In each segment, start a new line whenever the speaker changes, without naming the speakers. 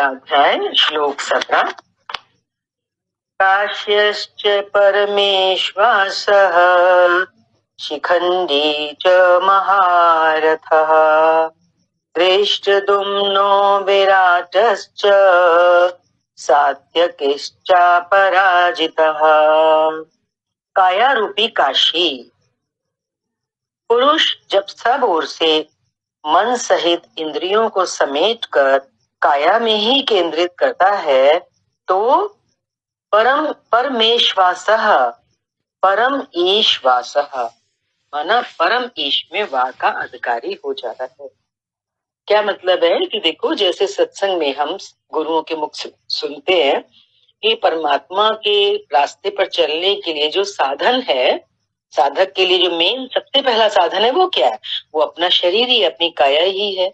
अध्याय श्लोक 17। काश्यश्च परमेश्वासः शिखण्डी च महारथः दृष्टद्युम्नो विराटश्च सात्यकिश्चापराजितः। काया रूपी काशी। पुरुष जब सब ओर से मन सहित इंद्रियों को समेटकर काया में ही केंद्रित करता है तो परमेश्वासः परम ईश्वासः माना परम ईश में वाह का अधिकारी हो जाता है। क्या मतलब है कि देखो, जैसे सत्संग में हम गुरुओं के मुख से सुनते हैं कि परमात्मा के रास्ते पर चलने के लिए जो साधन है, साधक के लिए जो मेन सबसे पहला साधन है वो क्या है? वो अपना शरीर ही, अपनी काया ही है।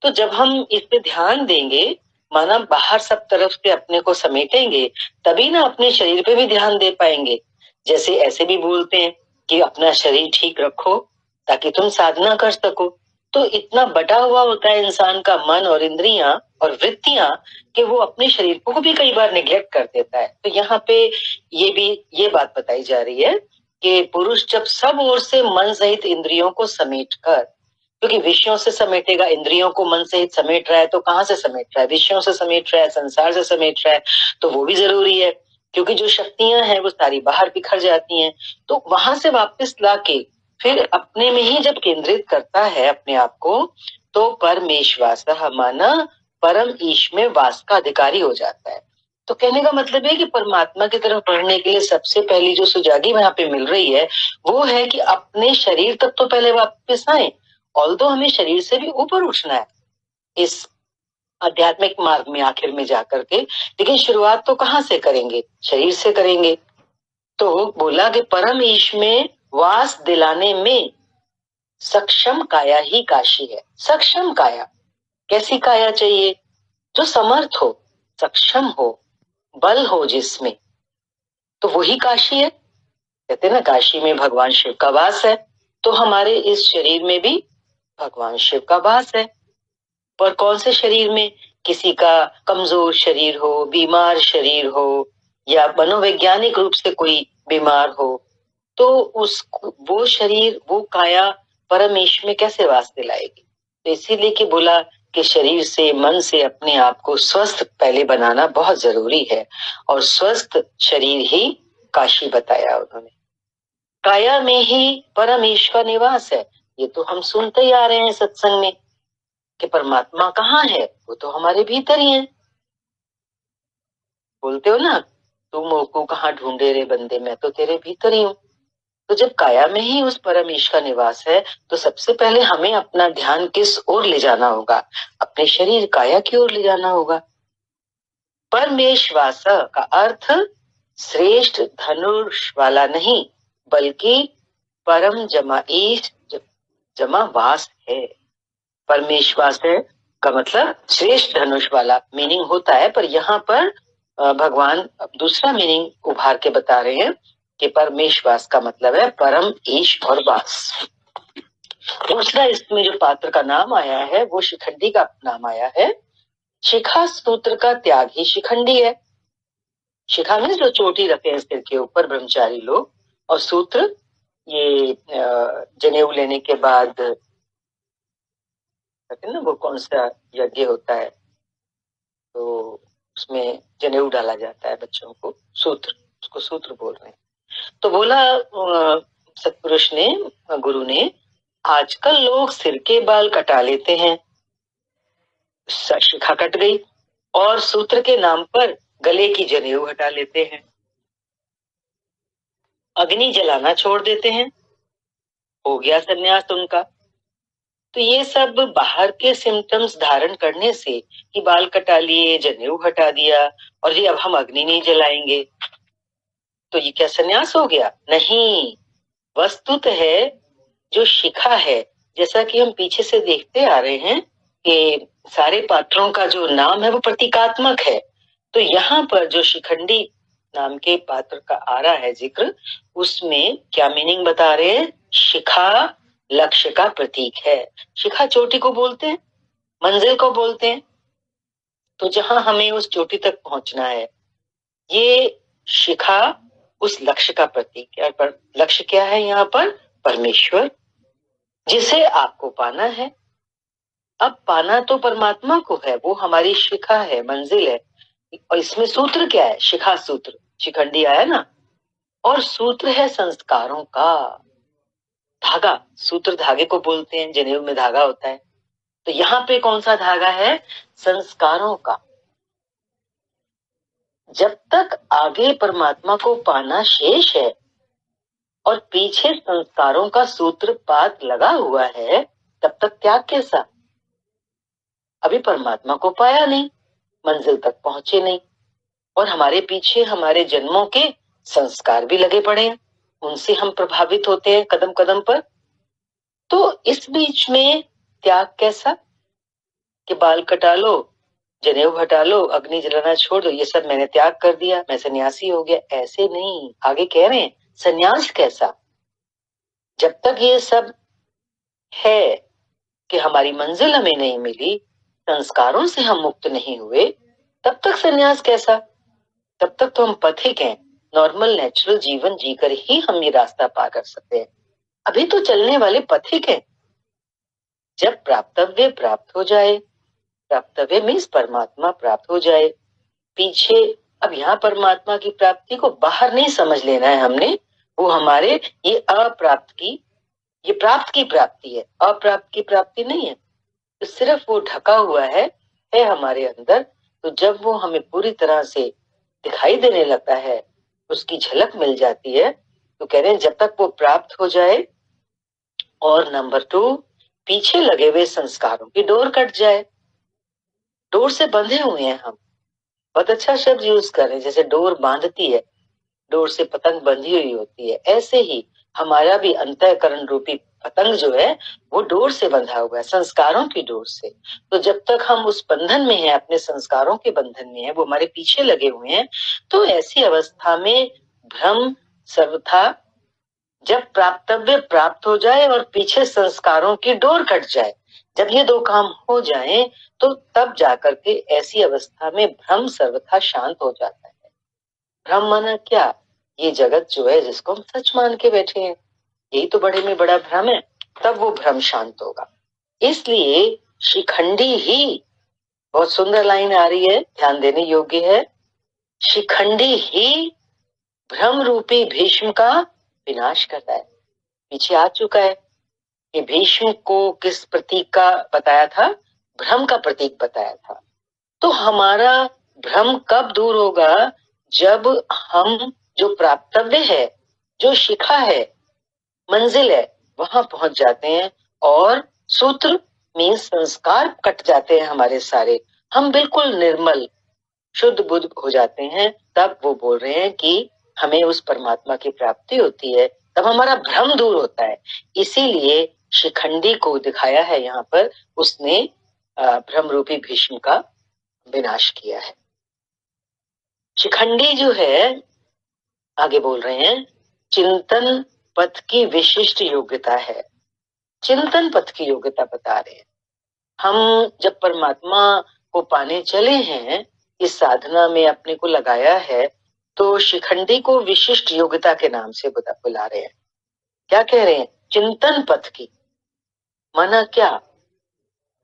तो जब हम इस पे ध्यान देंगे, माना बाहर सब तरफ से अपने को समेटेंगे, तभी ना अपने शरीर पे भी ध्यान दे पाएंगे। जैसे ऐसे भी बोलते हैं कि अपना शरीर ठीक रखो ताकि तुम साधना कर सको। तो इतना बटा हुआ होता है इंसान का मन और इंद्रियां और वृत्तियां कि वो अपने शरीर को भी कई बार निग्लेक्ट कर देता है। तो यहाँ पे ये बात बताई जा रही है कि पुरुष जब सब ओर से मन सहित इंद्रियों को समेटकर, क्योंकि विषयों से समेटेगा, इंद्रियों को मन सहित समेट रहा है तो कहाँ से समेट रहा है? विषयों से समेट रहा है, संसार से समेट रहा है, तो वो भी जरूरी है क्योंकि जो शक्तियां हैं वो सारी बाहर बिखर जाती हैं। तो वहां से वापस लाके फिर अपने में ही जब केंद्रित करता है अपने आप को, तो परमेश्वासः माना परम ईश में वास का अधिकारी हो जाता है। तो कहने का मतलब है कि परमात्मा की तरफ बढ़ने के लिए सबसे पहली जो सुजागी वहां पे मिल रही है वो है कि अपने शरीर तक तो पहले वापस आए। ऑल्दो हमें शरीर से भी ऊपर उठना है इस आध्यात्मिक मार्ग में आखिर में जाकर के, लेकिन शुरुआत तो कहाँ से करेंगे? शरीर से करेंगे। तो बोला कि परम ईश में वास दिलाने में सक्षम काया ही काशी है। सक्षम काया, कैसी काया चाहिए? जो समर्थ हो, सक्षम हो, बल हो जिसमें, तो वही काशी है। कहते ना काशी में भगवान शिव का वास है, तो हमारे इस शरीर में भी भगवान शिव का वास है। पर कौन से शरीर में? किसी का कमजोर शरीर हो, बीमार शरीर हो, या मनोवैज्ञानिक रूप से कोई बीमार हो, तो वो शरीर, वो काया परमेश में कैसे वास दिलाएगी? तो इसीलिए कि बोला कि शरीर से, मन से अपने आप को स्वस्थ पहले बनाना बहुत जरूरी है, और स्वस्थ शरीर ही काशी बताया उन्होंने। काया में ही परमेश का निवास है। ये तो हम सुनते ही आ रहे हैं सत्संग में कि परमात्मा कहाँ है? वो तो हमारे भीतर ही है। बोलते हो ना, तुम मोको कहाँ ढूंढे रे बंदे, मैं तो तेरे भीतर ही हूँ। तो जब काया में ही उस परमेश का निवास है तो सबसे पहले हमें अपना ध्यान किस ओर ले जाना होगा? अपने शरीर काया की ओर ले जाना होगा। परमेश्वास का अर्थ श्रेष्ठ धनुष वाला नहीं, बल्कि परम जमा ईश जमा वास है। परमेश्वास है का मतलब श्रेष्ठ धनुष वाला मीनिंग होता है, पर यहाँ पर भगवान दूसरा मीनिंग उभार के बता रहे हैं कि परमेश्वास का मतलब है परम ईश और वास। दूसरा इसमें जो पात्र का नाम आया है वो शिखंडी का नाम आया है। शिखा सूत्र का त्याग ही शिखंडी है। शिखा में जो चोटी रखे हैं सिर के ऊपर ब्रह्मचारी लोग, और सूत्र ये जनेऊ लेने के बाद कहते हैं ना, वो कौन सा यज्ञ होता है तो उसमें जनेऊ डाला जाता है बच्चों को, सूत्र, उसको सूत्र बोल रहे हैं। तो बोला सतपुरुष ने, गुरु ने, आजकल लोग सिर के बाल कटा लेते हैं, शिखा कट गई, और सूत्र के नाम पर गले की जनेऊ हटा लेते हैं, अग्नि जलाना छोड़ देते हैं, हो गया सन्यास उनका। तो ये सब बाहर के सिम्टम्स धारण करने से कि बाल कटा लिए, जनेऊ हटा दिया, और ये अब हम अग्नि नहीं जलाएंगे, तो ये क्या सन्यास हो गया? नहीं, वस्तुत है जो शिखा है, जैसा कि हम पीछे से देखते आ रहे हैं कि सारे पात्रों का जो नाम है वो प्रतीकात्मक है। तो यहाँ पर जो शिखंडी नाम के पात्र का आ रहा है जिक्र, उसमें क्या मीनिंग बता रहे हैं? शिखा लक्ष्य का प्रतीक है। शिखा चोटी को बोलते हैं, मंजिल को बोलते हैं। तो जहां हमें उस चोटी तक पहुंचना है, ये शिखा उस लक्ष्य का प्रतीक है। पर लक्ष्य क्या है यहाँ पर? परमेश्वर, जिसे आपको पाना है। अब पाना तो परमात्मा को है, वो हमारी शिखा है, मंजिल है। और इसमें सूत्र क्या है? शिखा सूत्र, शिखंडी आया ना। और सूत्र है संस्कारों का धागा। सूत्र धागे को बोलते हैं, जनेऊ में धागा होता है। तो यहाँ पे कौन सा धागा है? संस्कारों का। जब तक आगे परमात्मा को पाना शेष है और पीछे संस्कारों का सूत्रपात लगा हुआ है, तब तक त्याग कैसा? अभी परमात्मा को पाया नहीं, मंजिल तक पहुंचे नहीं, और हमारे पीछे हमारे जन्मों के संस्कार भी लगे पड़े हैं, उनसे हम प्रभावित होते हैं कदम कदम पर। तो इस बीच में त्याग कैसा? कि बाल कटा लो, जनेऊ हटा लो, अग्नि जलाना छोड़ दो, ये सब मैंने त्याग कर दिया, मैं सन्यासी हो गया। ऐसे नहीं, आगे कह रहे हैं सन्यास कैसा? जब तक ये सब है कि हमारी मंजिल हमें नहीं मिली, संस्कारों से हम मुक्त नहीं हुए, तब तक सन्यास कैसा? तब तक तो हम पथिक हैं। नॉर्मल नेचुरल जीवन जीकर ही हम ये रास्ता पार कर सकते हैं। अभी तो चलने वाले पथिक हैं। जब प्राप्तव्य प्राप्त हो जाए, प्राप्तव्य मीन्स परमात्मा प्राप्त हो जाए, पीछे अब यहाँ परमात्मा की प्राप्ति को बाहर नहीं समझ लेना है हमने। वो हमारे ये अप्राप्त की, ये प्राप्त की प्राप्ति है, अप्राप्त की प्राप्ति नहीं है। तो सिर्फ वो ढका हुआ है हमारे अंदर। तो जब वो हमें पूरी तरह से दिखाई देने लगता है, उसकी झलक मिल जाती है, तो कह रहे हैं जब तक वो प्राप्त हो जाए, और नंबर 2, पीछे लगे हुए संस्कारों की डोर कट जाए। डोर से बंधे हुए हैं हम। बहुत अच्छा शब्द यूज कर रहे हैं, जैसे डोर बांधती है, डोर से पतंग बंधी हुई होती है, ऐसे ही हमारा भी अंतःकरण रूपी पतंग जो है वो डोर से बंधा हुआ है, संस्कारों की डोर से। तो जब तक हम उस बंधन में हैं, अपने संस्कारों के बंधन में हैं, वो हमारे पीछे लगे हुए हैं, तो ऐसी अवस्था में भ्रम सर्वथा, जब प्राप्तव्य प्राप्त हो जाए और पीछे संस्कारों की डोर कट जाए, जब ये दो काम हो जाएं, तो तब जाकर के ऐसी अवस्था में भ्रम सर्वथा शांत हो जाता है। भ्रम माना क्या? ये जगत जो है जिसको हम सच मान के बैठे हैं, यही तो बड़े में बड़ा भ्रम है। तब वो भ्रम शांत होगा। इसलिए शिखंडी ही, बहुत सुंदर लाइन आ रही है, ध्यान देने योग्य है, शिखंडी ही भ्रम रूपी भीष्म का विनाश करता है। पीछे आ चुका है कि भीष्म को किस प्रतीक का बताया था? भ्रम का प्रतीक बताया था। तो हमारा भ्रम कब दूर होगा? जब हम जो प्राप्तव्य है, जो शिखा है, मंजिल है, वहां पहुंच जाते हैं और सूत्र मीन्स संस्कार कट जाते हैं हमारे सारे, हम बिल्कुल निर्मल शुद्ध बुद्ध हो जाते हैं। तब वो बोल रहे हैं कि हमें उस परमात्मा की प्राप्ति होती है, तब हमारा भ्रम दूर होता है। इसीलिए शिखंडी को दिखाया है यहाँ पर, उसने भ्रम रूपी भीष्म का विनाश किया है। शिखंडी जो है, आगे बोल रहे हैं, चिंतन पथ की विशिष्ट योग्यता है। चिंतन पथ की योग्यता बता रहे हैं। हम जब परमात्मा को पाने चले हैं, इस साधना में अपने को लगाया है, तो शिखंडी को विशिष्ट योग्यता के नाम से बुला रहे हैं। क्या कह रहे हैं? चिंतन पथ की माना क्या?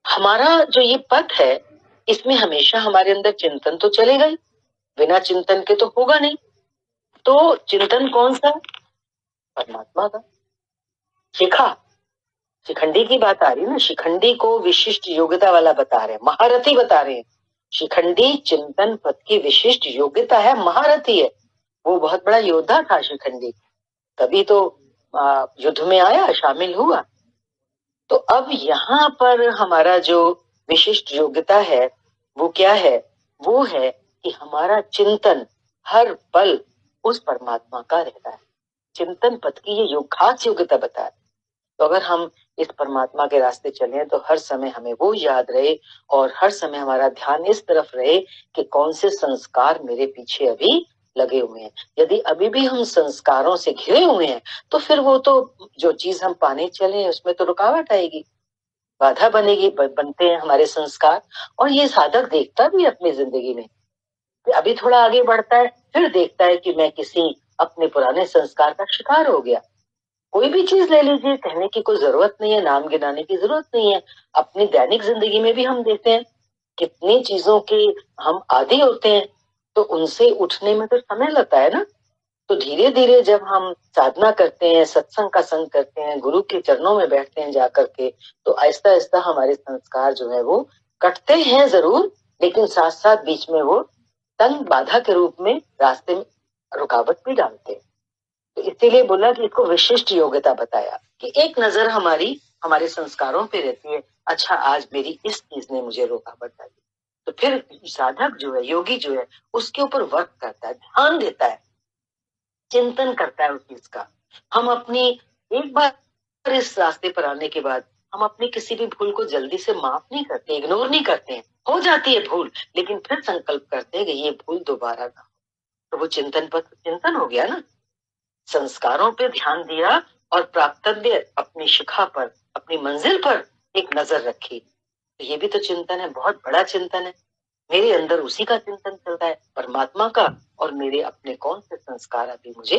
हमारा जो ये पथ है, इसमें हमेशा हमारे अंदर चिंतन तो चलेगा ही, बिना चिंतन के तो होगा नहीं। तो चिंतन कौन सा? परमात्मा का। शिखा, शिखंडी की बात आ रही है ना, शिखंडी को विशिष्ट योग्यता वाला बता रहे हैं, महारथी बता रहे हैं। शिखंडी चिंतन पथ की विशिष्ट योग्यता है, महारथी है। वो बहुत बड़ा योद्धा था शिखंडी, तभी तो युद्ध में आया, शामिल हुआ। तो अब यहाँ पर हमारा जो विशिष्ट योग्यता है वो क्या है? वो है कि हमारा चिंतन हर पल उस परमात्मा का रहता है। चिंतन पथ की ये खास योग्यता बता है। तो अगर हम इस परमात्मा के रास्ते चले तो हर समय हमें वो याद रहे, और हर समय हमारा ध्यान इस तरफ रहे कि कौन से संस्कार मेरे पीछे अभी लगे हुए हैं। यदि अभी भी हम संस्कारों से घिरे हुए हैं, तो फिर वो तो जो चीज हम पाने चले उसमें तो रुकावट आएगी। बाधा बनेगी, बनते हैं हमारे संस्कार। और ये साधक देखता भी है अपनी जिंदगी में कि अभी थोड़ा आगे बढ़ता है, फिर देखता है कि मैं किसी अपने पुराने संस्कार का शिकार हो गया। कोई भी चीज ले लीजिए, कहने की कोई जरूरत नहीं है, नाम गिनाने की जरूरत नहीं है। अपनी दैनिक जिंदगी में भी हम देखते हैं कितनी चीजों के हम आदी होते हैं, तो उनसे उठने में तो समय लगता है ना। तो धीरे धीरे जब हम साधना करते हैं, सत्संग का संग करते हैं, गुरु के चरणों में बैठते हैं जाकर के, तो आहिस्ता आहिस्ता हमारे संस्कार जो है वो कटते हैं जरूर, लेकिन साथ साथ बीच में वो तंग बाधा के रूप में रास्ते में रुकावट भी डालते हैं। तो इसीलिए बोला कि इसको विशिष्ट योग्यता बताया कि एक नजर हमारी हमारे संस्कारों पे रहती है। अच्छा, आज मेरी इस चीज ने मुझे रुकावट डाली, तो फिर साधक जो है, योगी जो है, उसके ऊपर वर्क करता है, ध्यान देता है, चिंतन करता है उस चीज का। हम अपनी एक बार इस रास्ते पर आने के बाद हम अपनी किसी भी भूल को जल्दी से माफ नहीं करते, इग्नोर नहीं करते हैं। हो जाती है भूल, लेकिन फिर संकल्प करते हैं कि ये भूल दोबारा ना हो। तो वो चिंतन पर चिंतन हो गया ना। संस्कारों पे ध्यान दिया और प्राप्तव्य अपनी शिखा पर, अपनी मंजिल पर एक नजर रखी। तो ये भी तो चिंतन है, बहुत बड़ा चिंतन है। मेरे अंदर उसी का चिंतन चल रहा है, परमात्मा का, और मेरे अपने कौन से संस्कार अभी मुझे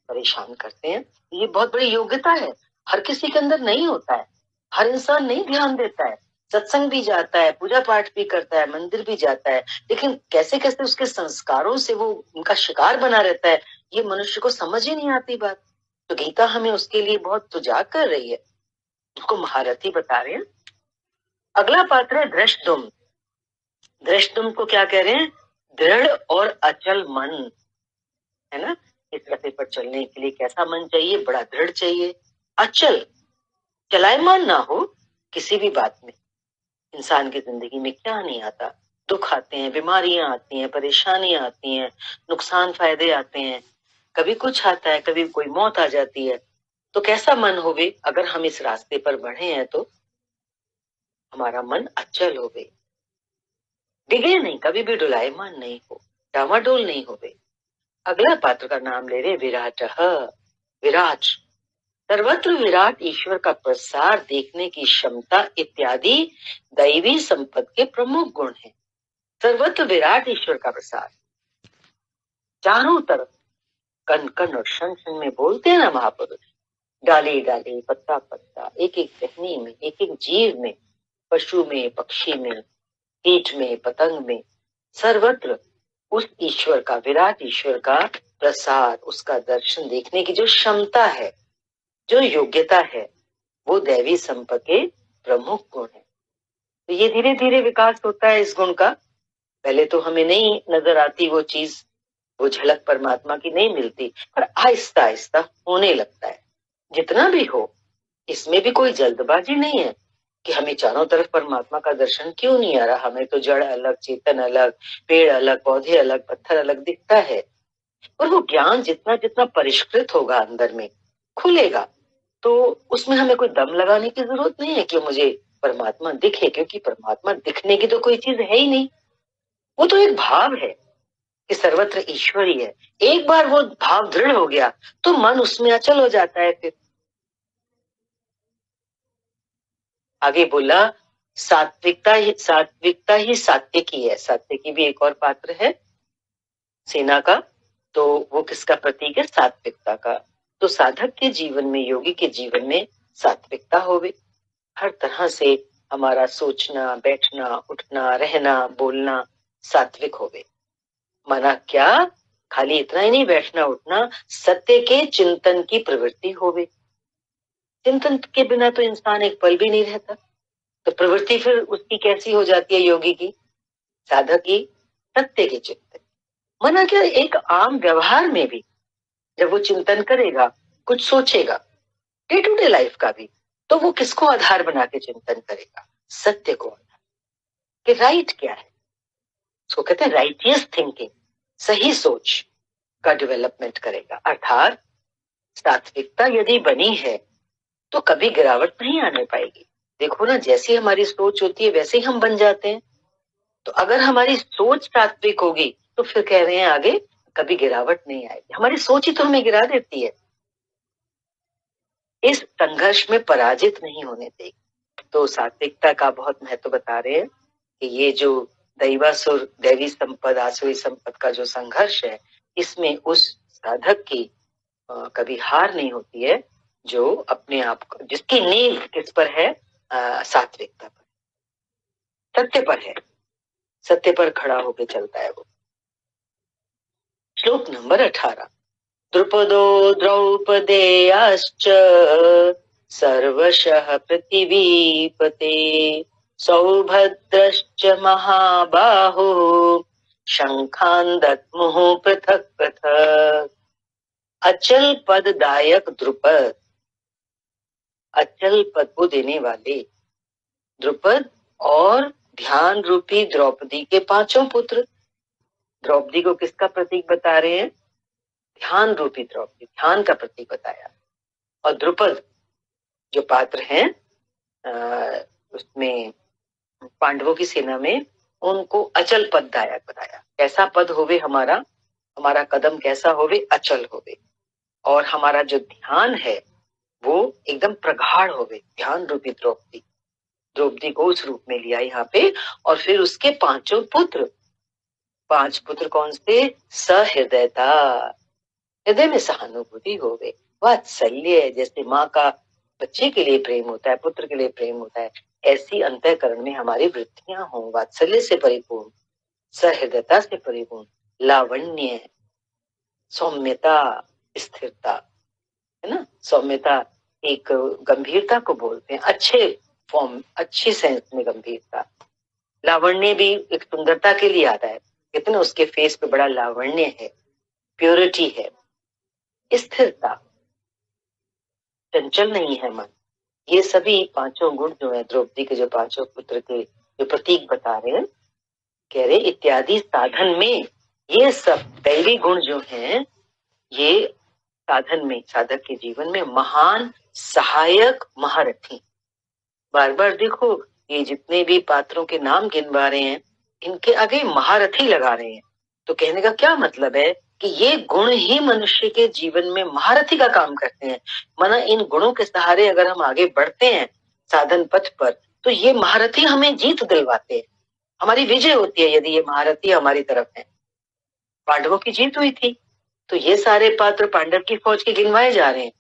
परेशान करते हैं। ये बहुत बड़ी योग्यता है, हर किसी के अंदर नहीं होता है। हर इंसान नहीं ध्यान देता है, सत्संग भी जाता है, पूजा पाठ भी करता है, मंदिर भी जाता है, लेकिन कैसे कैसे उसके संस्कारों से वो उनका शिकार बना रहता है, ये मनुष्य को समझ ही नहीं आती बात। तो गीता हमें उसके लिए बहुत सुझाव कर रही है, उसको महारथी बता रहे हैं। अगला पात्र है धृष्टुम। धृष्टुम को क्या कह रहे हैं? दृढ़ और अचल मन, है ना। इस रास्ते पर चलने के लिए कैसा मन चाहिए? बड़ा दृढ़ चाहिए, अचल, चलायमान ना हो किसी भी बात में। इंसान की जिंदगी में क्या नहीं आता, दुख आते हैं, बीमारियां आती हैं, परेशानियां आती हैं, नुकसान फायदे आते हैं, कभी कुछ आता है, कभी कोई मौत आ जाती है। तो कैसा मन होवे अगर हम इस रास्ते पर बढ़े हैं, तो हमारा मन अचल होवे, डिगे नहीं, कभी भी डुलायमान नहीं हो, डामाडोल नहीं होवे। अगला पात्र का नाम ले रहे विराट। विराट, सर्वत्र विराट ईश्वर का प्रसार देखने की क्षमता इत्यादि दैवी संपत्ति के प्रमुख गुण हैं। सर्वत्र विराट ईश्वर का प्रसार, चारों तरफ कण कण और क्षण क्षण में बोलते हैं ना महापुरुष, डाली डाली, पत्ता पत्ता, एक एक टहनी में, एक एक जीव में, पशु में, पक्षी में, कीट में, पतंग में, सर्वत्र उस ईश्वर का, विराट ईश्वर का प्रसार, उसका दर्शन देखने की जो क्षमता है, जो योग्यता है, वो दैवी संपत्ति के प्रमुख गुण है। तो ये धीरे धीरे विकास होता है इस गुण का। पहले तो हमें नहीं नजर आती वो चीज, वो झलक परमात्मा की नहीं मिलती, पर आहिस्ता आहिस्ता होने लगता है। जितना भी हो, इसमें भी कोई जल्दबाजी नहीं है कि हमें चारों तरफ परमात्मा का दर्शन क्यों नहीं आ रहा। हमें तो जड़ अलग, चेतन अलग, पेड़ अलग, पौधे अलग, पत्थर अलग दिखता है। और वो ज्ञान जितना जितना परिष्कृत होगा, अंदर में खुलेगा, तो उसमें हमें कोई दम लगाने की जरूरत नहीं है कि मुझे परमात्मा दिखे, क्योंकि परमात्मा दिखने की तो कोई चीज है ही नहीं। वो तो एक भाव है कि सर्वत्र ईश्वर ही है। एक बार वो भाव दृढ़ हो गया तो मन उसमें अचल हो जाता है। फिर आगे बोला सात्विकता ही सात्विकी है। सात्विकी भी एक और पात्र है सेना का, तो वो किसका प्रतीक है? सात्विकता का। तो साधक के जीवन में, योगी के जीवन में सात्विकता होवे, हर तरह से हमारा सोचना, बैठना, उठना, रहना, बोलना सात्विक होवे। माना क्या? खाली इतना ही नहीं बैठना उठना, सत्य के चिंतन की प्रवृत्ति होवे। चिंतन के बिना तो इंसान एक पल भी नहीं रहता। तो प्रवृत्ति फिर उसकी कैसी हो जाती है योगी की, साधक की? सत्य के चिंतन। माना क्या? एक आम व्यवहार में भी जब वो चिंतन करेगा, कुछ सोचेगा, डे टू डे लाइफ का भी, तो वो किसको आधार बना के चिंतन करेगा? सत्य को आधार, कि राइट क्या है। उसको कहते हैं राइटियस थिंकिंग, सही सोच का डेवलपमेंट करेगा। अर्थात सात्विकता यदि बनी है तो कभी गिरावट नहीं आने पाएगी। देखो ना, जैसी हमारी सोच होती है वैसे ही हम बन जाते हैं। तो अगर हमारी सोच सात्विक होगी तो फिर कह रहे हैं आगे कभी गिरावट नहीं आएगी। हमारी सोच ही तो हमें गिरा देती है। इस संघर्ष में पराजित नहीं होने देगी। तो सात्विकता का बहुत महत्व बता रहे हैं कि ये जो दैवासुर दैवी संपद आसुरी संपद का जो संघर्ष है, इसमें उस साधक की कभी हार नहीं होती है, जो अपने आप को, जिसकी नींव किस पर है, सात्विकता पर, सत्य पर है, सत्य पर खड़ा होकर चलता है वो। श्लोक नंबर 18। द्रुपदो द्रौपदेयाश्च सर्वशः पृथिवीपते सौभद्रश्च महाबाहो शंखान् दद्मुः पृथक पृथक। अचल पददायक द्रुपद, अचल पद को देने वाले द्रुपद और ध्यान रूपी द्रौपदी के पांचों पुत्र। द्रौपदी को किसका प्रतीक बता रहे हैं? ध्यान रूपी द्रौपदी, ध्यान का प्रतीक बताया। और द्रुपद जो पात्र हैं उसमें पांडवों की सेना में, उनको अचल पददायक बताया। कैसा पद होवे हमारा, हमारा कदम कैसा होवे, अचल होवे, और हमारा जो ध्यान है वो एकदम प्रगाढ़ होवे। ध्यान रूपी द्रौपदी, द्रौपदी को उस रूप में लिया यहाँ पे। और फिर उसके पांचों पुत्र, पांच पुत्र कौन से? सहृदयता, हृदय में सहानुभूति होवे, वात्सल्य, जैसे माँ का बच्चे के लिए प्रेम होता है, पुत्र के लिए प्रेम होता है, ऐसी अंतःकरण में हमारी वृत्तियां हों, वात्सल्य से परिपूर्ण, सहृदयता से परिपूर्ण, लावण्य, सौम्यता, स्थिरता, है ना। सौम्यता एक गंभीरता को बोलते हैं, अच्छे फॉर्म, अच्छी सेंस में गंभीरता। लावण्य भी एक सुंदरता के लिए आता है, कितने उसके फेस पे बड़ा लावण्य है, प्योरिटी है। स्थिरता, चंचल नहीं है मन। ये सभी पांचों गुण जो है द्रौपदी के, जो पांचों पुत्र के जो प्रतीक बता रहे हैं, कह रहे इत्यादि साधन में ये सब दैवी गुण जो हैं, ये साधन में, साधक के जीवन में महान सहायक महारथी। बार बार देखो, ये जितने भी पात्रों के नाम गिनवा रहे हैं, इनके आगे महारथी लगा रहे हैं। तो कहने का क्या मतलब है कि ये गुण ही मनुष्य के जीवन में महारथी का काम करते हैं। माना इन गुणों के सहारे अगर हम आगे बढ़ते हैं साधन पथ पर, तो ये महारथी हमें जीत दिलवाते हैं, हमारी विजय होती है यदि ये महारथी हमारी तरफ है। पांडवों की जीत हुई थी, तो ये सारे पात्र पांडव की फौज के गिनवाए जा रहे हैं।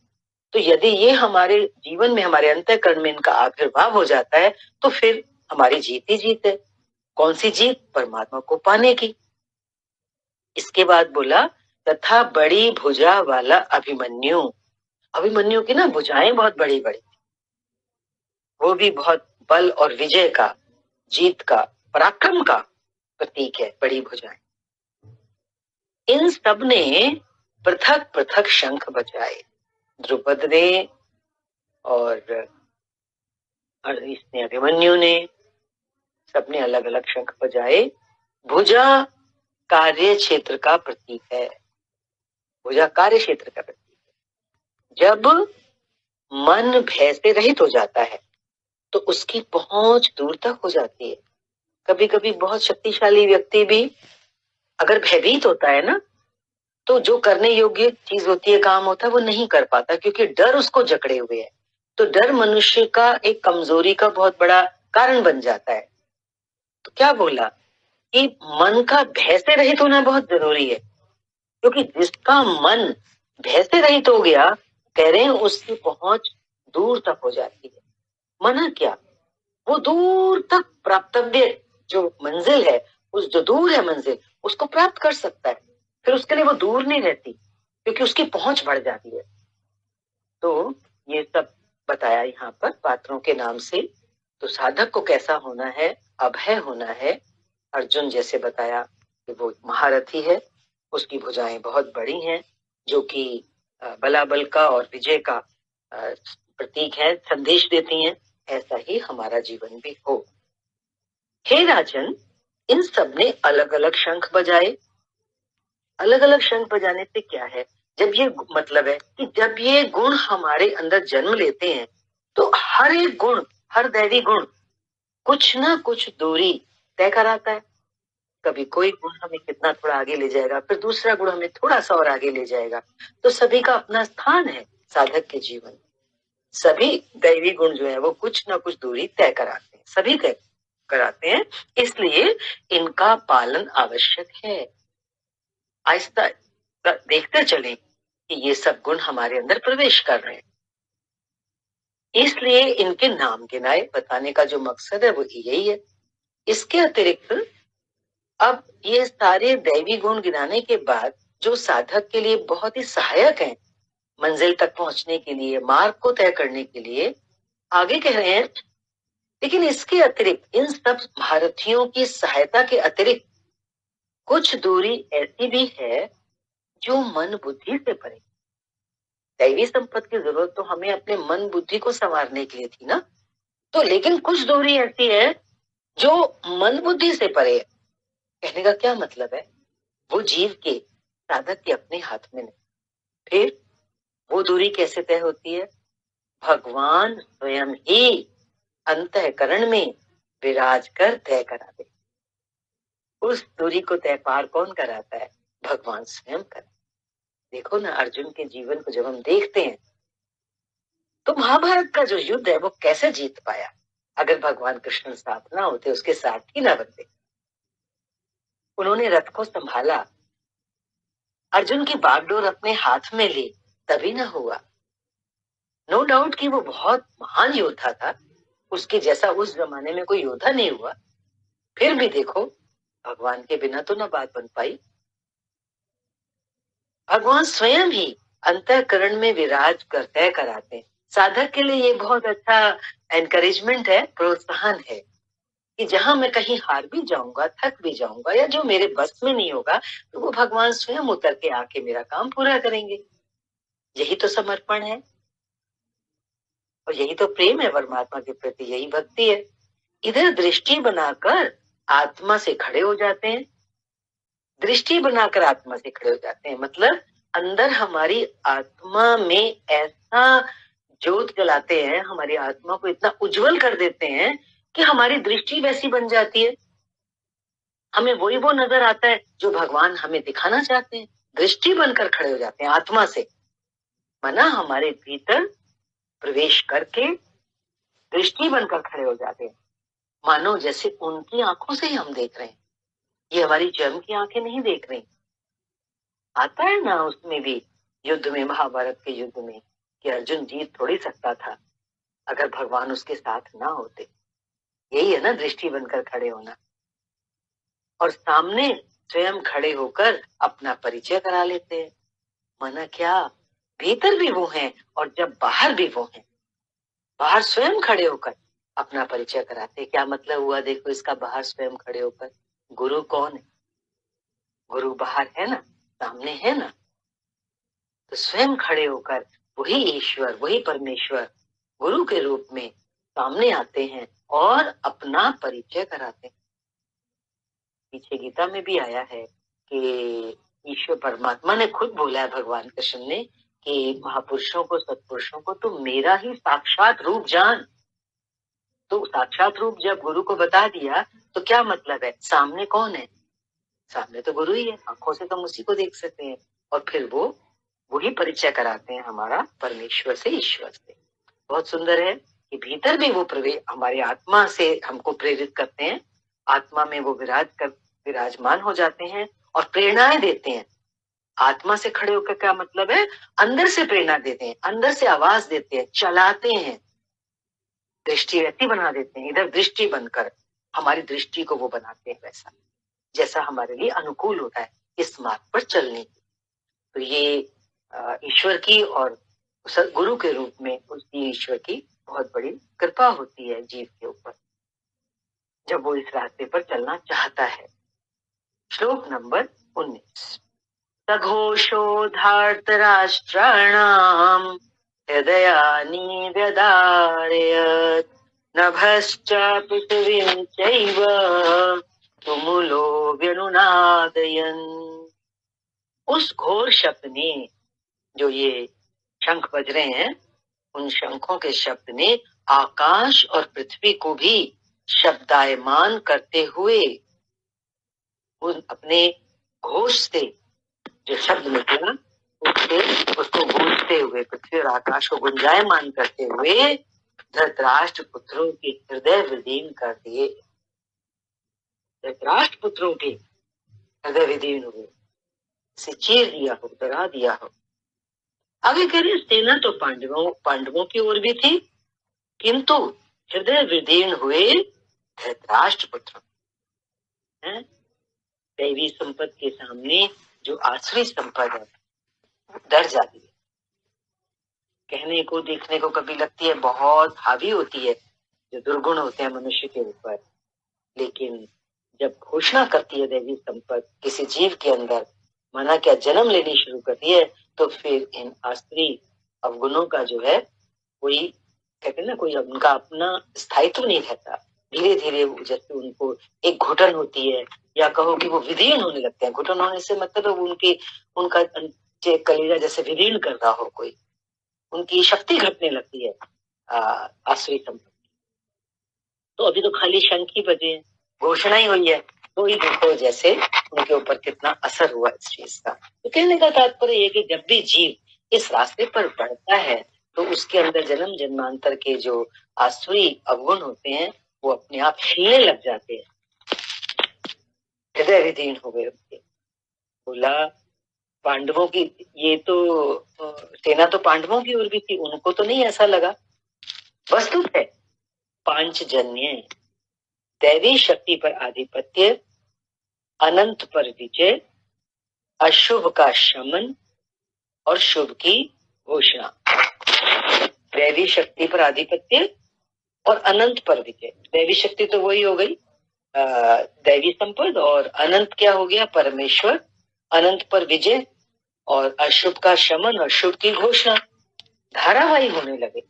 तो यदि ये हमारे जीवन में, हमारे अंतःकरण में इनका आविर्भाव हो जाता है, तो फिर हमारी जीत ही जीत है। कौन सी जीत? परमात्मा को पाने की। इसके बाद बोला तथा बड़ी भुजा वाला अभिमन्यु। अभिमन्यु की ना भुजाएं बहुत बड़ी बड़ी, वो भी बहुत बल और विजय का, जीत का, पराक्रम का प्रतीक है, बड़ी भुजाएं। इन सब ने पृथक पृथक शंख बजाए। द्रुपद ने और इसने, अभिमन्यु ने, सबने अलग अलग शंख बजाए। भुजा कार्य क्षेत्र का प्रतीक है, भुजा कार्य क्षेत्र का प्रतीक है। जब मन भय से रहित हो जाता है तो उसकी पहुंच दूर तक हो जाती है। कभी कभी बहुत शक्तिशाली व्यक्ति भी अगर भयभीत होता है ना, तो जो करने योग्य चीज होती है, काम होता है, वो नहीं कर पाता, क्योंकि डर उसको जकड़े हुए है। तो डर मनुष्य का एक कमजोरी का बहुत बड़ा कारण बन जाता है। तो क्या बोला कि मन का भय से रहित होना बहुत जरूरी है, क्योंकि जिसका मन भय से रहित हो गया, कह रहे हैं उसकी पहुंच दूर तक हो जाती है। मना क्या, वो दूर तक प्राप्तव्य जो मंजिल है, उस जो दूर है मंजिल, उसको प्राप्त कर सकता है। फिर उसके लिए वो दूर नहीं रहती, क्योंकि उसकी पहुंच बढ़ जाती है। तो ये सब बताया यहाँ पर पात्रों के नाम से। तो साधक को कैसा होना है? अभय होना है। अर्जुन जैसे बताया कि वो महारथी है, उसकी भुजाएं बहुत बड़ी हैं, जो कि बलाबल का और विजय का प्रतीक है, संदेश देती हैं। ऐसा ही हमारा जीवन भी हो। हे राजन, इन सब ने अलग अलग शंख बजाए। अलग अलग शंख बजाने से क्या है? जब ये मतलब है कि जब ये गुण हमारे अंदर जन्म लेते हैं, तो हर एक गुण, हर दैवी गुण कुछ ना कुछ दूरी तय कराता है। कभी कोई गुण हमें कितना थोड़ा आगे ले जाएगा, फिर दूसरा गुण हमें थोड़ा सा और आगे ले जाएगा। तो सभी का अपना स्थान है साधक के जीवन। सभी दैवी गुण जो है वो कुछ ना कुछ दूरी तय कराते हैं, सभी तय कराते हैं, इसलिए इनका पालन आवश्यक है। आहिस्ता देखते चलें कि ये सब गुण हमारे अंदर प्रवेश कर रहे हैं, इसलिए इनके नाम गिनाए बताने का जो मकसद है वो यही है। इसके अतिरिक्त अब ये सारे दैवी गुण गिनाने के बाद जो साधक के लिए बहुत ही सहायक हैं, मंजिल तक पहुंचने के लिए, मार्ग को तय करने के लिए, आगे कह रहे हैं, लेकिन इसके अतिरिक्त इन सब महारथियों की सहायता के अतिरिक्त कुछ दूरी ऐसी भी है जो मन बुद्धि से परे। दैवी संपत्ति की जरूरत तो हमें अपने मन बुद्धि को संवारने के लिए थी ना, तो लेकिन कुछ दूरी ऐसी है जो मन बुद्धि से परे है। कहने का क्या मतलब है, वो जीव के, साधक के अपने हाथ में नहीं। फिर वो दूरी कैसे तय होती है? भगवान स्वयं ही अंतःकरण में विराज कर तय करा दे। उस दूरी को तय पार कौन कराता है? भगवान स्वयं कर। देखो ना, अर्जुन के जीवन को जब हम देखते हैं तो महाभारत का जो युद्ध है वो कैसे जीत पाया? अगर भगवान कृष्ण साथ ना होते, उसके साथ ही ना बनते। उन्होंने रथ को संभाला, अर्जुन की बागडोर अपने हाथ में ली, तभी ना हुआ। नो डाउट कि वो बहुत महान योद्धा था, उसके जैसा उस जमाने में कोई योद्धा नहीं हुआ, फिर भी देखो भगवान के बिना तो ना बात बन पाई। भगवान स्वयं ही अंतःकरण में विराज कर तय कराते हैं। साधक के लिए ये बहुत अच्छा एनकरेजमेंट है, प्रोत्साहन है कि जहां मैं कहीं हार भी जाऊंगा, थक भी जाऊंगा, या जो मेरे बस में नहीं होगा, तो वो भगवान स्वयं उतर के आके मेरा काम पूरा करेंगे। यही तो समर्पण है और यही तो प्रेम है परमात्मा के प्रति, यही भक्ति है। इधर दृष्टि बनाकर आत्मा से खड़े हो जाते हैं, दृष्टि बनाकर आत्मा से खड़े हो जाते हैं, मतलब अंदर हमारी आत्मा में ऐसा ज्योत जलाते हैं, हमारी आत्मा को इतना उज्जवल कर देते हैं कि हमारी दृष्टि वैसी बन जाती है, हमें वही वो नजर आता है जो भगवान हमें दिखाना चाहते हैं। दृष्टि बनकर खड़े हो जाते हैं आत्मा से, मना हमारे भीतर प्रवेश करके दृष्टि बनकर खड़े हो जाते हैं, मानो जैसे उनकी आंखों से ही हम देख रहे हैं, ये हमारी जन्म की आंखें नहीं देख रही। आता है ना उसमें भी, युद्ध में, महाभारत के युद्ध में, कि अर्जुन जीत थोड़ी सकता था अगर भगवान उसके साथ ना होते। यही है ना दृष्टि बनकर खड़े होना, और सामने स्वयं खड़े होकर अपना परिचय करा लेते हैं। माना क्या, भीतर भी वो हैं और जब बाहर भी वो हैं, बाहर स्वयं खड़े होकर अपना परिचय कराते। क्या मतलब हुआ देखो इसका, बाहर स्वयं खड़े होकर? गुरु कौन है? गुरु बाहर है ना, सामने है ना, तो स्वयं खड़े होकर वही ईश्वर, वही परमेश्वर गुरु के रूप में सामने आते हैं और अपना परिचय कराते हैं। पीछे गीता में भी आया है कि ईश्वर परमात्मा ने खुद बोला है, भगवान कृष्ण ने, कि महापुरुषों को, सत्पुरुषों को तो मेरा ही साक्षात रूप जान। तो साक्षात रूप जब गुरु को बता दिया तो क्या मतलब है, सामने कौन है? सामने तो गुरु ही है, आंखों से तो हम उसी को देख सकते हैं, और फिर वो वही परिचय कराते हैं हमारा परमेश्वर से, ईश्वर से। बहुत सुंदर है कि भीतर भी वो प्रवेश हमारी आत्मा से हमको प्रेरित करते हैं, आत्मा में वो विराजमान हो जाते हैं और प्रेरणाएं देते हैं। आत्मा से खड़े होकर क्या मतलब है, अंदर से प्रेरणा देते हैं, अंदर से आवाज देते हैं, चलाते हैं, दृष्टि ऐसी बना देते हैं, इधर दृष्टि बनकर हमारी दृष्टि को वो बनाते हैं वैसा जैसा हमारे लिए अनुकूल होता है इस मार्ग पर चलने की। तो ये ईश्वर की और गुरु के रूप में उसकी, ईश्वर की बहुत बड़ी कृपा होती है जीव के ऊपर जब वो इस रास्ते पर चलना चाहता है। श्लोक नंबर 19। सघोषोधार्तराष्ट्राणाम् हृदयानि व्यदारयत् नभश्चापि पृथिवीं चैव तुमुलो व्यनुनादयन्। उस घोर शब्द ने, जो ये शंख बज रहे हैं, उन शंखों के शब्द ने आकाश और पृथ्वी को भी शब्दायमान करते हुए उन अपने घोष से जो शब्द निकला उसको गूंजते हुए, पृथ्वी और आकाश को गुंजायमान करते हुए धृतराष्ट्र पुत्रों के हृदय विदीर्ण कर दिए। धृतराष्ट्र पुत्रों के हृदय विदीर्ण हुए, से चीर दिया हो, डरा दिया हो। आगे कह रहे सेना तो पांडवों की ओर भी थी, किंतु हृदय विदीर्ण हुए धृतराष्ट्र पुत्र। दैवी संपत्ति के सामने जो आसुरी संपद है डर जाती है। कहने को देखने को कभी लगती है बहुत हावी होती है, जो दुर्गुण होते हैं मनुष्य के ऊपर, लेकिन जब घोषणा करती है दैवी संपत्ति किसी जीव के अंदर माना क्या जन्म लेनी शुरू करती है, तो फिर इन आसुरी अवगुणों का जो है कोई, कहते हैं ना, कोई उनका अपना स्थायित्व नहीं रहता। धीरे धीरे जैसे उनको एक घुटन होती है, या कहो कि वो विदीर्ण होने लगते हैं। घुटन होने से मतलब उनका कलेजा जैसे विदीर्ण कर रहा हो कोई, उनकी शक्ति घटने लगती है आसुरी संपत्ति। तो अभी तो खाली शंख ही बजे, घोषणा ही हुई है, तो ही देखो जैसे उनके ऊपर कितना असर हुआ इस चीज का। तो कहने का तात्पर्य ये कि जब भी जीव इस रास्ते पर बढ़ता है तो उसके अंदर जन्म जन्मांतर के जो आसुरी अवगुण होते हैं वो अपने आप हिलने लग जाते हैं, हृदय विदीर्ण हो गए उनके। बोला पांडवों की ये तो सेना तो पांडवों की ओर भी थी, उनको तो नहीं ऐसा लगा। वस्तु है पांचजन्य, दैवी शक्ति पर आधिपत्य, अनंत पर विजय, अशुभ का शमन और शुभ की घोषणा। दैवी शक्ति पर आधिपत्य और अनंत पर विजय। दैवी शक्ति तो वही हो गई दैवी संपद, और अनंत क्या हो गया परमेश्वर, अनंत पर विजय और अशुभ का शमन और शुभ की घोषणा धारावाही होने लगे।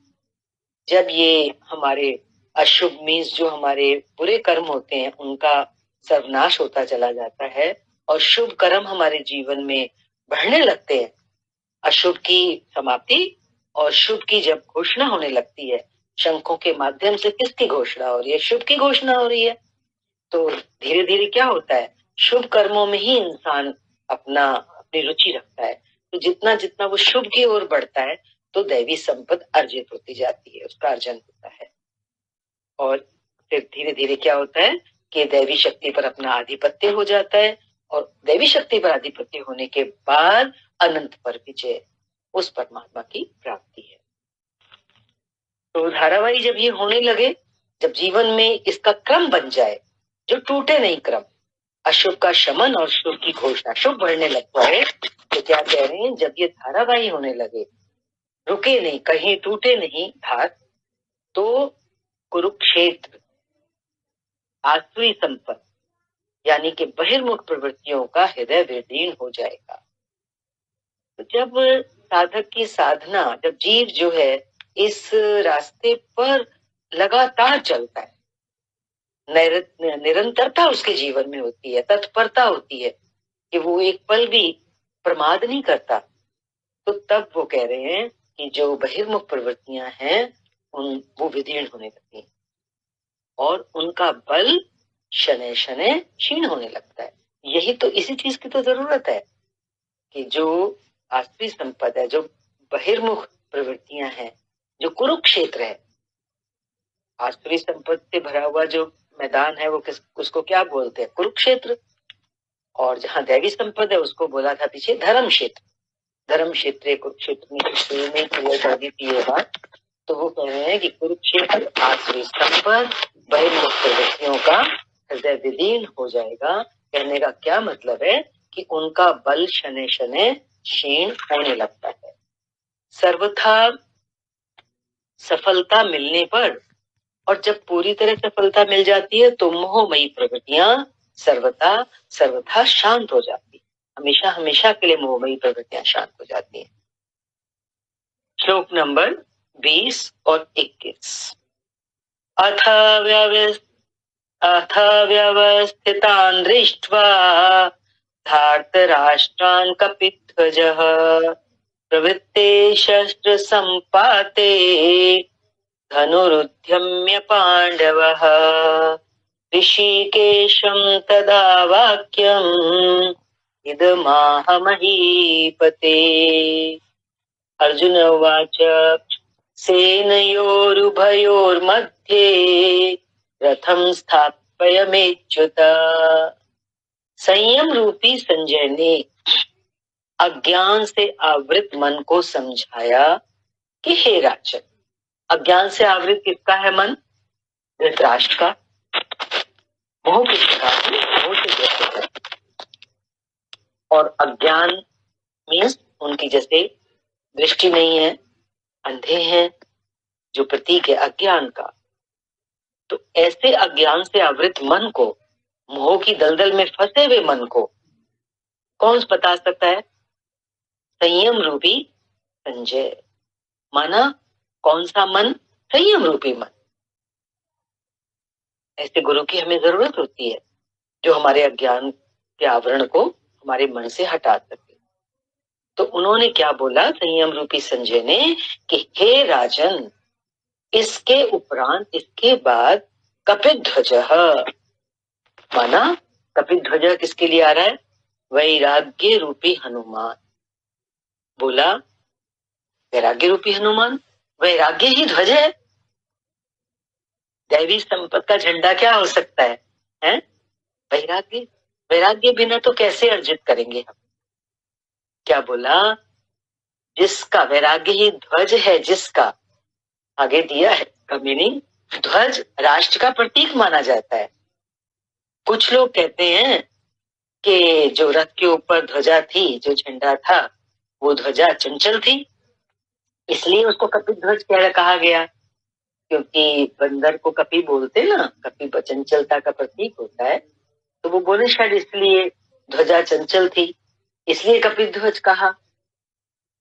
जब ये हमारे अशुभ मीन्स जो हमारे बुरे कर्म होते हैं उनका सर्वनाश होता चला जाता है और शुभ कर्म हमारे जीवन में बढ़ने लगते हैं, अशुभ की समाप्ति और शुभ की जब घोषणा होने लगती है, शंखों के माध्यम से किसकी घोषणा हो रही है, शुभ की घोषणा हो रही है। तो धीरे धीरे क्या होता है, शुभ कर्मों में ही इंसान अपनी रुचि रखता है। तो जितना जितना वो शुभ की ओर बढ़ता है तो दैवी संपत्ति अर्जित होती जाती है, उसका अर्जन होता है। और फिर धीरे धीरे क्या होता है कि दैवी शक्ति पर अपना आधिपत्य हो जाता है, और दैवी शक्ति पर आधिपत्य होने के बाद अनंत पर विजय, उस परमात्मा की प्राप्ति है। तो धारावाही जब ये होने लगे, जब जीवन में इसका क्रम बन जाए जो टूटे नहीं क्रम, अशुभ का शमन और शुभ की घोषणा, शुभ बढ़ने लगता है, तो क्या कह रहे हैं, जब ये धारावाही होने लगे, रुके नहीं, कहीं टूटे नहीं धार, तो कुरुक्षेत्र आसुरी संपत्ति यानी कि बहिर्मुख प्रवृत्तियों का हृदय विदीर्ण हो जाएगा। तो जब साधक की साधना, जब जीव जो है इस रास्ते पर लगातार चलता है, निरंतरता उसके जीवन में होती है, तत्परता होती है कि वो एक पल भी प्रमाद नहीं करता, तो तब वो कह रहे हैं कि जो बहिर्मुख प्रवृत्तियां हैं वो विदीर्ण होने लगती हैं और उनका बल शनै शनै क्षीण होने लगता है। यही तो, इसी चीज की तो जरूरत है कि जो आसुरी संपद है, जो बहिर्मुख प्रवृत्तियां हैं, जो कुरुक्षेत्र है, आसुरी संपत्ति से भरा हुआ जो मैदान है वो उसको क्या बोलते हैं, कुरुक्षेत्र। और जहाँ दैवी संपद है उसको बोला था पीछे धर्म क्षेत्र। धर्म क्षेत्र कुरुक्षेत्र में शुरू में क्लियर कर दी थी ये बात। तो वो कह रहे हैं कि कुरुक्षेत्र आसुरी संपद बहिर्मुख प्रवृत्तियों का हृदय विदीर्ण हो जाएगा। कहने का क्या मतलब है कि उनका बल शनै शनै क्षीण होने लगता है। सर्वथा सफलता मिलने पर, और जब पूरी तरह सफलता मिल जाती है तो मोहमयी प्रवृत्तियां सर्वथा शांत हो जाती, हमेशा हमेशा के लिए मोहमयी प्रवृत्तियां शांत हो जाती हैं। श्लोक नंबर 20 और 21। अथ व्यवस्थितान् दृष्ट्वा धार्तराष्ट्रान् कपिध्वजः प्रवृत्ते शस्त्र संपाते धनुरुद्यम्य पांडवः ऋषिकेशं तदा वाक्यम् इदमाह महीपते। अर्जुन उवाच सेनयोरुभयोर्मध्ये रथं स्थापयमेच्युत। संयम रूपी संजय ने अज्ञान से आवृत मन को समझाया कि हे राजन, अज्ञान से आवृत किसका है मन? धृतराष्ट्र का। मोह किसका है? मोह से ग्रस्त है। और अज्ञान मीन्स उनकी जैसे दृष्टि नहीं है, अंधे हैं, जो प्रतीक है अज्ञान का। तो ऐसे अज्ञान से आवृत मन को, मोह की दलदल में फंसे हुए मन को कौन बता सकता है? संयम रूपी संजय। माना कौन सा मन? संयम रूपी मन। ऐसे गुरु की हमें जरूरत होती है जो हमारे अज्ञान के आवरण को हमारे मन से हटा सके। तो उन्होंने क्या बोला संयम रूपी संजय ने कि हे राजन, इसके उपरांत, इसके बाद कपिध्वज, माना कपिध्वज किसके लिए आ रहा है? वैराग्य रूपी हनुमान। बोला वैराग्य रूपी हनुमान, वैराग्य ही ध्वज है। दैवी संपत्ति का झंडा क्या हो सकता है? हैं? वैराग्य। वैराग्य बिना तो कैसे अर्जित करेंगे हम? क्या बोला? जिसका वैराग्य ही ध्वज है, जिसका आगे दिया है का मीनिंग, ध्वज राष्ट्र का प्रतीक माना जाता है। कुछ लोग कहते हैं कि जो रथ के ऊपर ध्वजा थी, जो झंडा था, वो ध्वजा चंचल थी, इसलिए उसको कपिध्वज कहा गया। क्योंकि बंदर को कपि बोलते ना, कपि चंचलता का प्रतीक होता है, तो वो बोले शायद इसलिए ध्वजा चंचल थी, इसलिए कपिध्वज कहा।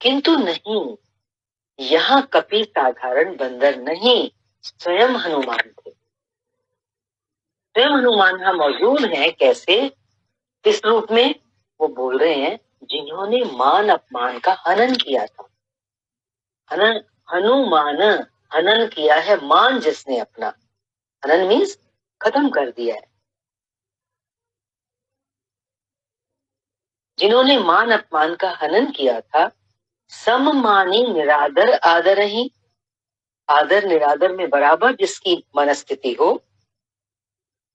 किंतु नहीं, यहाँ कपि साधारण बंदर नहीं, स्वयं हनुमान थे। स्वयं हनुमान यहाँ मौजूद है। कैसे? किस रूप में? वो बोल रहे हैं जिन्होंने मान अपमान का हनन किया था। हनन, हनुमान, हनन किया है मान जिसने अपना। हनन मीन्स खत्म कर दिया है। जिन्होंने मान अपमान का हनन किया था, सममानी निरादर आदर ही, आदर निरादर में बराबर जिसकी मनस्थिति हो,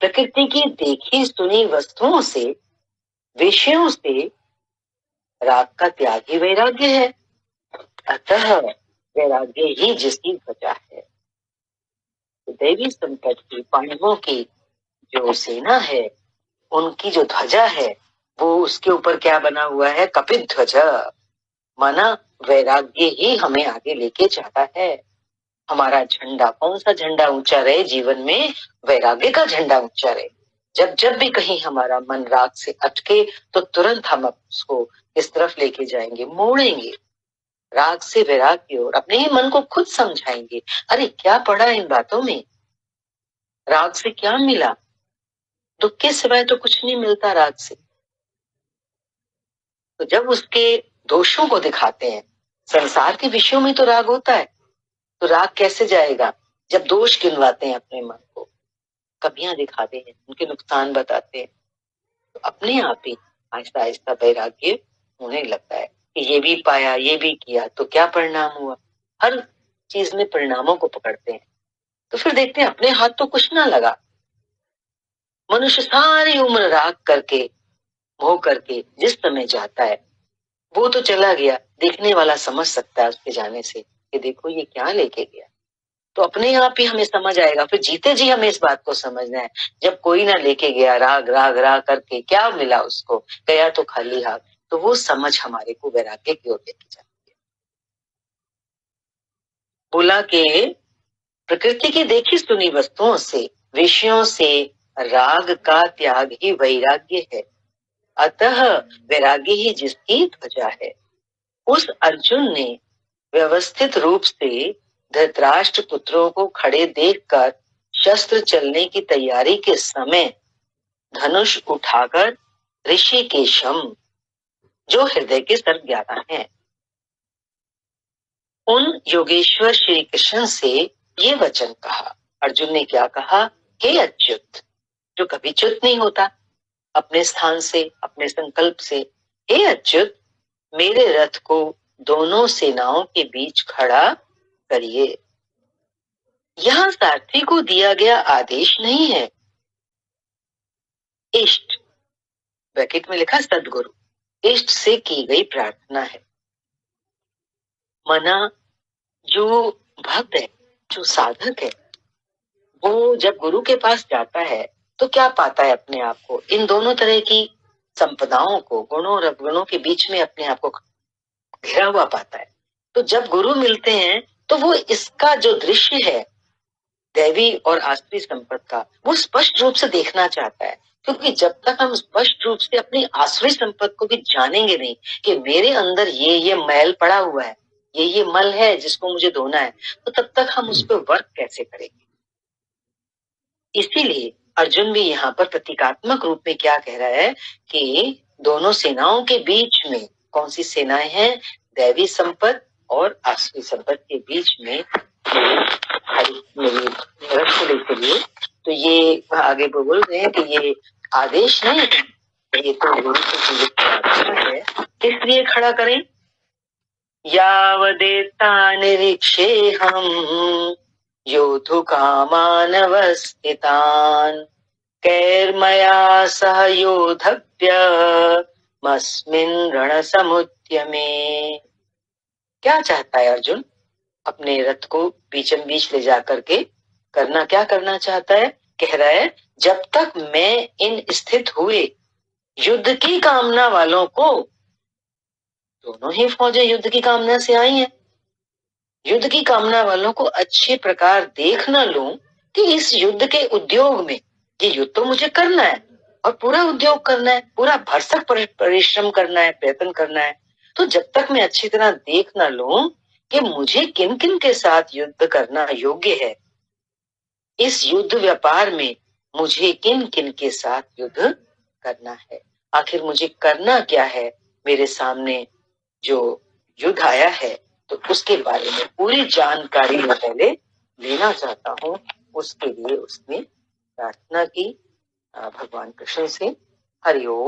प्रकृति की देखी सुनी वस्तुओं से, विषयों से राग का त्याग ही वैराग्य है। अतः वैराग्य ही जिसकी ध्वजा है। तो दैवी संपत्ति पांडवों की जो सेना है, उनकी जो ध्वजा है, वो उसके ऊपर क्या बना हुआ है? कपिध्वज। माना वैराग्य ही हमें आगे लेके जाता है। हमारा झंडा, कौन सा झंडा ऊंचा रहे जीवन में? वैराग्य का झंडा ऊंचा रहे। जब जब भी कहीं हमारा मन राग से अटके तो तुरंत हम उसको इस तरफ लेके जाएंगे, मोड़ेंगे राग से वैराग की ओर। अपने ही मन को खुद समझाएंगे, अरे क्या पड़ा इन बातों में, राग से क्या मिला? दुख के सिवाय तो कुछ नहीं मिलता राग से। तो जब उसके दोषों को दिखाते हैं, संसार के विषयों में तो राग होता है, तो राग कैसे जाएगा? जब दोष गिनवाते हैं अपने मन को, कमियां दिखाते हैं, उनके नुकसान बताते हैं, तो अपने आप ही आहिस्ता आहिस्ता वैराग्य होने लगता है कि ये भी पाया, ये भी किया, तो क्या परिणाम हुआ? हर चीज में परिणामों को पकड़ते हैं। तो फिर देखते हैं अपने हाथ तो कुछ ना लगा। मनुष्य सारी उम्र राग करके, मोह करके जिस समय जाता है, वो तो चला गया, देखने वाला समझ सकता है उसके जाने से कि देखो ये क्या लेके गया। तो अपने आप ही हमें समझ आएगा। फिर जीते जी हमें इस बात को समझना है, जब कोई ना लेके गया, राग राग राग करके क्या मिला उसको? गया तो खाली हाथ। तो वो समझ हमारे को वैराग्य की ओर लेके जाती है। बोला कि प्रकृति की देखी सुनी वस्तुओं से, विषयों से राग का त्याग ही वैराग्य है। अतः वैराग्य ही जिसकी ध्वजा है। उस अर्जुन ने व्यवस्थित रूप से धृतराष्ट्र पुत्रों को खड़े देखकर शस्त्र चलने की तैयारी के समय धनुष उठाकर ऋषिकेशम, जो हृदय के सर्वज्ञाता हैं, उन योगेश्वर श्री कृष्ण से ये वचन कहा। अर्जुन ने क्या कहा? हे अच्युत, जो कभी च्युत नहीं होता अपने स्थान से, अपने संकल्प से, हे अच्युत, मेरे रथ को दोनों सेनाओं के बीच खड़ा करिए। यहां सारथी को दिया गया आदेश नहीं है, इष्ट ब्रैकेट में लिखा सदगुरु, इष्ट से की गई प्रार्थना है। मना जो भक्त है, जो साधक है, वो जब गुरु के पास जाता है तो क्या पाता है? अपने आप को इन दोनों तरह की संपदाओं को, गुणों और अवगुणों के बीच में अपने आप को घिरा हुआ पाता है। तो जब गुरु मिलते हैं तो वो इसका जो दृश्य है दैवी और आसुरी संपद का, वो स्पष्ट रूप से देखना चाहता है। क्योंकि जब तक हम स्पष्ट रूप से अपनी आसुरी संपद को भी जानेंगे नहीं कि मेरे अंदर ये मैल पड़ा हुआ है, ये मल है जिसको मुझे धोना है, तो तब तक हम उस पर वर्क कैसे करेंगे? इसीलिए अर्जुन भी यहाँ पर प्रतीकात्मक रूप में क्या कह रहा है कि दोनों सेनाओं के बीच में कौन सी सेनाएं हैं? दैवी संपद और आसुरी संपद के बीच में मेरी रथ को लेकर लिए। तो ये आगे बोल रहे हैं कि ये आदेश नहीं है, ये तो गुरु की प्रार्थना है, किस लिए खड़ा करें? यावदेता निरीक्षे हम योद्धु कामानवस्थितान् कैर्मया सह योद्धव्यमस्मिन् रणसमुद्यमे। क्या चाहता है अर्जुन? अपने रथ को बीचम बीच ले जाकर के क्या करना चाहता है? कह रहा है जब तक मैं इन स्थित हुए युद्ध की कामना वालों को, दोनों ही फौजें युद्ध की कामना से आई हैं, युद्ध की कामना वालों को अच्छे प्रकार देख न लूं कि इस युद्ध के उद्योग में, ये युद्ध तो मुझे करना है और पूरा उद्योग करना है, पूरा भरसक परिश्रम करना है, प्रयत्न करना है। तो जब तक मैं अच्छी तरह देख न लूं कि मुझे किन किन के साथ युद्ध करना योग्य है, इस युद्ध व्यापार में मुझे किन किन के साथ युद्ध करना है, आखिर मुझे करना क्या है, मेरे सामने जो युद्ध आया है, तो उसके बारे में पूरी जानकारी मैं पहले लेना चाहता हूँ। उसके लिए उसने प्रार्थना की भगवान कृष्ण से। हरि ओम।